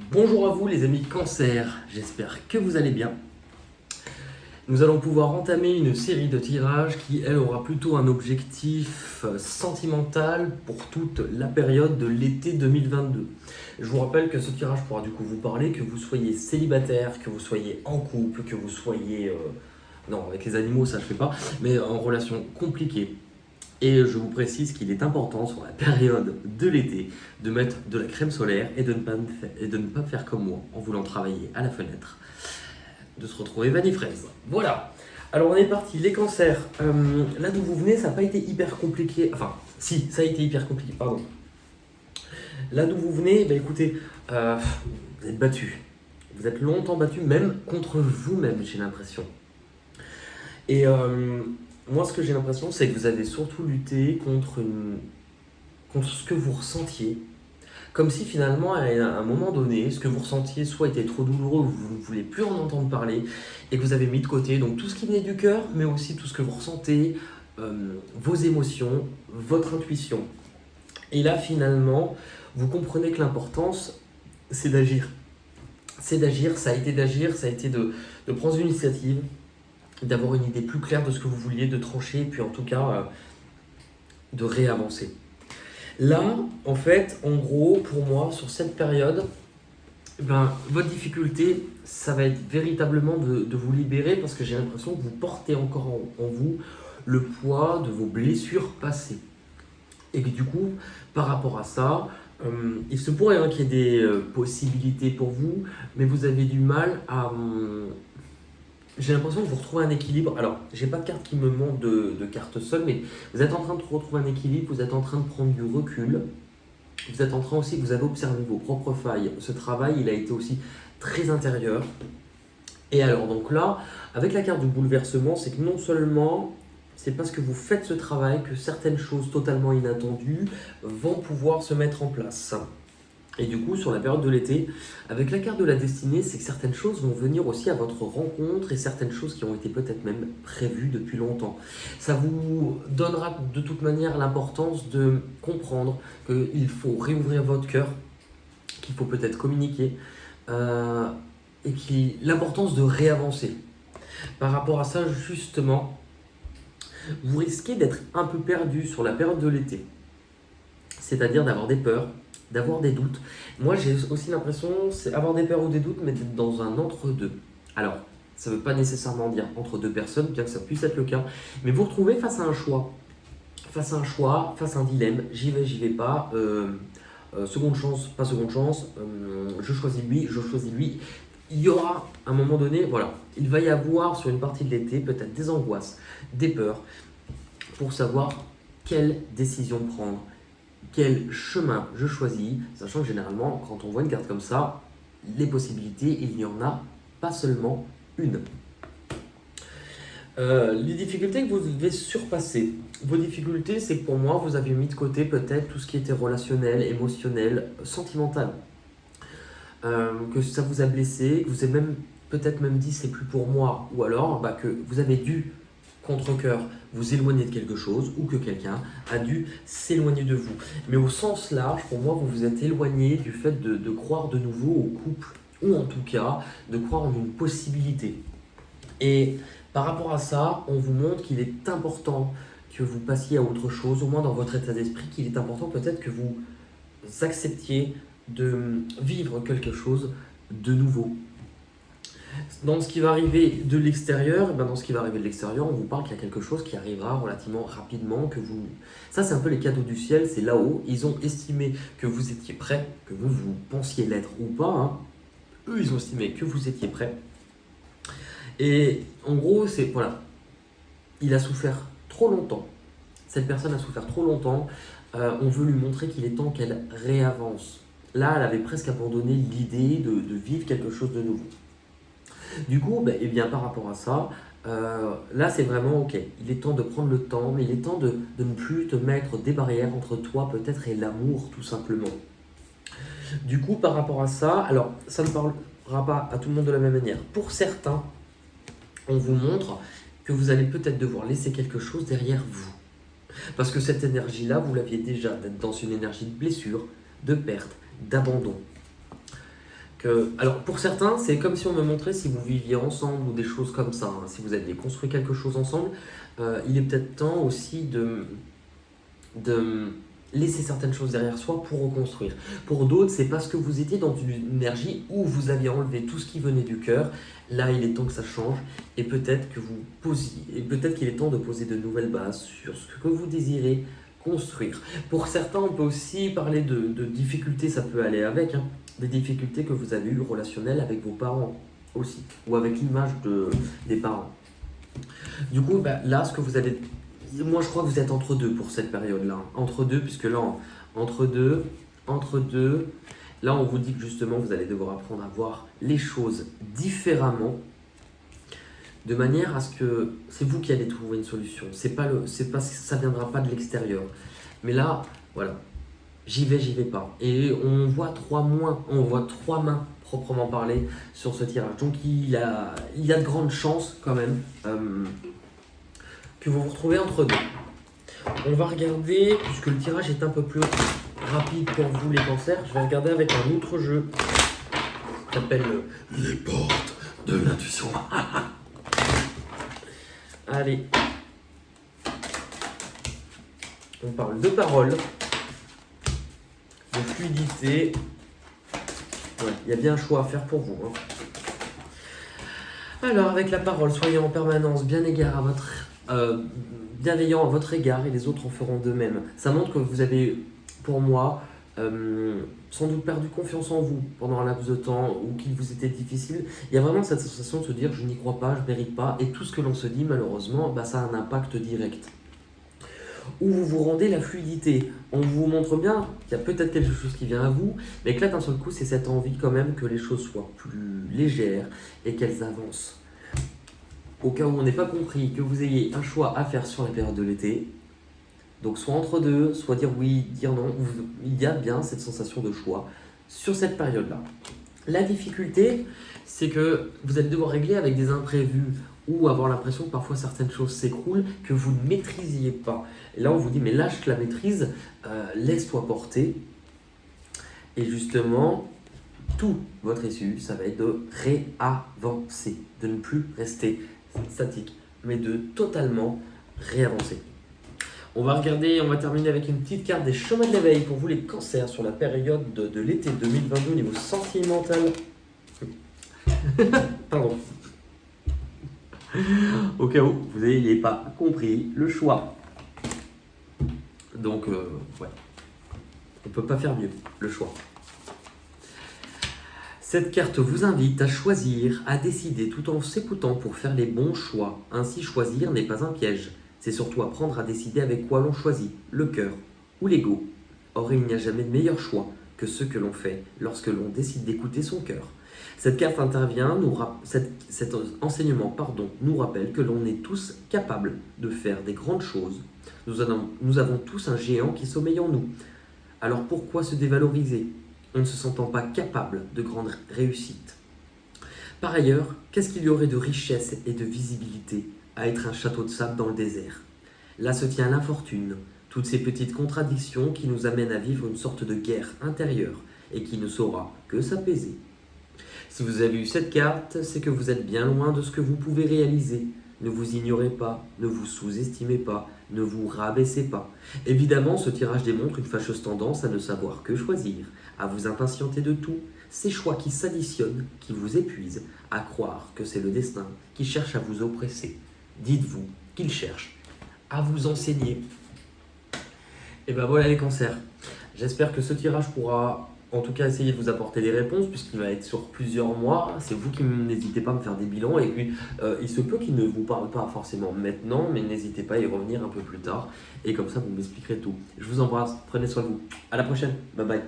Bonjour à vous les amis Cancer, j'espère que vous allez bien. Nous allons pouvoir entamer une série de tirages qui, elle, aura plutôt un objectif sentimental pour toute la période de l'été 2022. Je vous rappelle que ce tirage pourra du coup vous parler, que vous soyez célibataire, que vous soyez en couple, que vous soyez... non, avec les animaux ça je fais pas, mais en relation compliquée. Et je vous précise qu'il est important sur la période de l'été de mettre de la crème solaire et de ne pas faire comme moi en voulant travailler à la fenêtre, de se retrouver vanille-fraise. Voilà. Alors on est parti, les cancers. Là d'où vous venez, ça n'a pas été hyper compliqué. Enfin, si, ça a été hyper compliqué, pardon. Là d'où vous venez, bah écoutez, vous êtes battu. Vous êtes longtemps battu, même contre vous-même, j'ai l'impression. Et moi, ce que j'ai l'impression, c'est que vous avez surtout lutté contre ce que vous ressentiez. Comme si finalement, à un moment donné, ce que vous ressentiez soit était trop douloureux, ou vous ne voulez plus en entendre parler, et que vous avez mis de côté donc tout ce qui venait du cœur, mais aussi tout ce que vous ressentez, vos émotions, votre intuition. Et là, finalement, vous comprenez que l'importance, c'est d'agir. C'est d'agir, ça a été d'agir, ça a été de prendre une initiative, d'avoir une idée plus claire de ce que vous vouliez, de trancher, et puis en tout cas, de réavancer. Là, en fait, en gros, pour moi, sur cette période, votre difficulté, ça va être véritablement de vous libérer parce que j'ai l'impression que vous portez encore en vous le poids de vos blessures passées. Et que du coup, par rapport à ça, il se pourrait qu'il y ait des possibilités pour vous, mais vous avez du mal à... j'ai l'impression que vous retrouvez un équilibre. Alors, j'ai pas de carte qui me montre de carte seule, mais vous êtes en train de retrouver un équilibre, vous êtes en train de prendre du recul. Vous êtes en train aussi, vous avez observé vos propres failles. Ce travail, il a été aussi très intérieur. Et alors, donc là, avec la carte du bouleversement, c'est que non seulement c'est parce que vous faites ce travail que certaines choses totalement inattendues vont pouvoir se mettre en place. Et du coup, sur la période de l'été, avec la carte de la destinée, c'est que certaines choses vont venir aussi à votre rencontre et certaines choses qui ont été peut-être même prévues depuis longtemps. Ça vous donnera de toute manière l'importance de comprendre qu'il faut réouvrir votre cœur, qu'il faut peut-être communiquer et l'importance de réavancer. Par rapport à ça, justement, vous risquez d'être un peu perdu sur la période de l'été. C'est-à-dire d'avoir des peurs, d'avoir des doutes. Moi, j'ai aussi l'impression, c'est avoir des peurs ou des doutes, mais d'être dans un entre-deux. Alors, ça ne veut pas nécessairement dire entre deux personnes, bien que ça puisse être le cas, mais vous vous retrouvez face à un choix. Face à un choix, face à un dilemme, j'y vais pas, seconde chance, pas seconde chance, je choisis lui. Il y aura, à un moment donné, voilà, il va y avoir sur une partie de l'été peut-être des angoisses, des peurs, pour savoir quelle décision prendre, quel chemin je choisis, sachant que généralement, quand on voit une carte comme ça, les possibilités, il n'y en a pas seulement une. Les difficultés que vous devez surpasser. Vos difficultés, c'est que pour moi, vous avez mis de côté peut-être tout ce qui était relationnel, émotionnel, sentimental. Que ça vous a blessé, que vous avez même peut-être même dit c'est plus pour moi, ou alors que vous avez dû contre-cœur vous éloigner de quelque chose ou que quelqu'un a dû s'éloigner de vous. Mais au sens large, pour moi, vous vous êtes éloigné du fait de croire de nouveau au couple ou en tout cas de croire en une possibilité. Et par rapport à ça, on vous montre qu'il est important que vous passiez à autre chose, au moins dans votre état d'esprit, qu'il est important peut-être que vous acceptiez de vivre quelque chose de nouveau. Dans ce qui va arriver de l'extérieur, on vous parle qu'il y a quelque chose qui arrivera relativement rapidement, que vous... Ça, c'est un peu les cadeaux du ciel, c'est là-haut. Ils ont estimé que vous étiez prêt, que vous pensiez l'être ou pas. Hein. Eux, ils ont estimé que vous étiez prêt. Et en gros, voilà. Il a souffert trop longtemps. Cette personne a souffert trop longtemps. On veut lui montrer qu'il est temps qu'elle réavance. Là, elle avait presque abandonné l'idée de vivre quelque chose de nouveau. Du coup, par rapport à ça, là c'est vraiment ok. Il est temps de prendre le temps, mais il est temps de ne plus te mettre des barrières entre toi peut-être et l'amour tout simplement. Du coup, par rapport à ça, alors ça ne parlera pas à tout le monde de la même manière. Pour certains, on vous montre que vous allez peut-être devoir laisser quelque chose derrière vous. Parce que cette énergie-là, vous l'aviez déjà, d'être dans une énergie de blessure, de perte, d'abandon. Alors pour certains, c'est comme si on me montrait si vous viviez ensemble ou des choses comme ça, hein. Si vous aviez construit quelque chose ensemble, il est peut-être temps aussi de laisser certaines choses derrière soi pour reconstruire. Pour d'autres, c'est parce que vous étiez dans une énergie où vous aviez enlevé tout ce qui venait du cœur. Là, il est temps que ça change et peut-être que vous posiez, et peut-être qu'il est temps de poser de nouvelles bases sur ce que vous désirez construire. Pour certains, on peut aussi parler de difficultés, ça peut aller avec, hein, des difficultés que vous avez eues relationnelles avec vos parents aussi, ou avec l'image des parents. Du coup, là, ce que vous allez... Moi, je crois que vous êtes entre deux pour cette période-là. Entre deux, puisque là, entre deux, là, on vous dit que justement, vous allez devoir apprendre à voir les choses différemment, de manière à ce que c'est vous qui allez trouver une solution. C'est pas, ça viendra pas de l'extérieur. Mais là, voilà, j'y vais pas. Et on voit trois mains proprement parler sur ce tirage. Donc il y a de grandes chances quand même que vous vous retrouvez entre deux. On va regarder, puisque le tirage est un peu plus rapide pour vous les cancers, je vais regarder avec un autre jeu qui s'appelle Les portes de l'intuition. Allez. On parle de parole, de fluidité. Ouais, il y a bien un choix à faire pour vous, hein. Alors, avec la parole, soyez en permanence bienveillant à votre égard et les autres en feront de même. Ça montre que vous avez, pour moi, sans doute perdu confiance en vous pendant un laps de temps ou qu'il vous était difficile. Il y a vraiment cette sensation de se dire je n'y crois pas, je ne mérite pas. Et tout ce que l'on se dit, malheureusement, ça a un impact direct. Où vous vous rendez la fluidité. On vous montre bien qu'il y a peut-être quelque chose qui vient à vous, mais que là, d'un seul coup, c'est cette envie quand même que les choses soient plus légères et qu'elles avancent. Au cas où on n'ait pas compris, que vous ayez un choix à faire sur la période de l'été, donc soit entre deux, soit dire oui, dire non, il y a bien cette sensation de choix sur cette période-là. La difficulté, c'est que vous allez devoir régler avec des imprévus ou avoir l'impression que parfois certaines choses s'écroulent que vous ne maîtrisiez pas. Et là, on vous dit, mais lâche la maîtrise, laisse-toi porter. Et justement, tout votre issue, ça va être de réavancer, de ne plus rester statique, mais de totalement réavancer. On va terminer avec une petite carte des chemins de l'éveil pour vous les cancers sur la période de l'été 2022 au niveau sentimental. Pardon. Au cas où vous n'ayez pas compris le choix. Donc, ouais. On ne peut pas faire mieux, le choix. Cette carte vous invite à choisir, à décider tout en s'écoutant pour faire les bons choix. Ainsi, choisir n'est pas un piège. C'est surtout apprendre à décider avec quoi l'on choisit, le cœur ou l'ego. Or, il n'y a jamais de meilleur choix que ceux que l'on fait lorsque l'on décide d'écouter son cœur. Cette carte cet enseignement nous rappelle que l'on est tous capables de faire des grandes choses. Nous avons tous un géant qui sommeille en nous. Alors pourquoi se dévaloriser en ne se sentant pas capable de grandes réussites? Par ailleurs, qu'est-ce qu'il y aurait de richesse et de visibilité à être un château de sable dans le désert? Là se tient l'infortune, toutes ces petites contradictions qui nous amènent à vivre une sorte de guerre intérieure et qui ne saura que s'apaiser. Si vous avez eu cette carte, c'est que vous êtes bien loin de ce que vous pouvez réaliser. Ne vous ignorez pas, ne vous sous-estimez pas, ne vous rabaissez pas. Évidemment, ce tirage démontre une fâcheuse tendance à ne savoir que choisir, à vous impatienter de tout, ces choix qui s'additionnent, qui vous épuisent, à croire que c'est le destin qui cherche à vous oppresser. Dites-vous qu'il cherche à vous enseigner. Et ben voilà les cancers. J'espère que ce tirage pourra en tout cas essayer de vous apporter des réponses puisqu'il va être sur plusieurs mois. C'est vous qui n'hésitez pas à me faire des bilans et puis il se peut qu'il ne vous parle pas forcément maintenant, mais n'hésitez pas à y revenir un peu plus tard et comme ça vous m'expliquerez tout. Je vous embrasse, prenez soin de vous. À la prochaine, bye bye.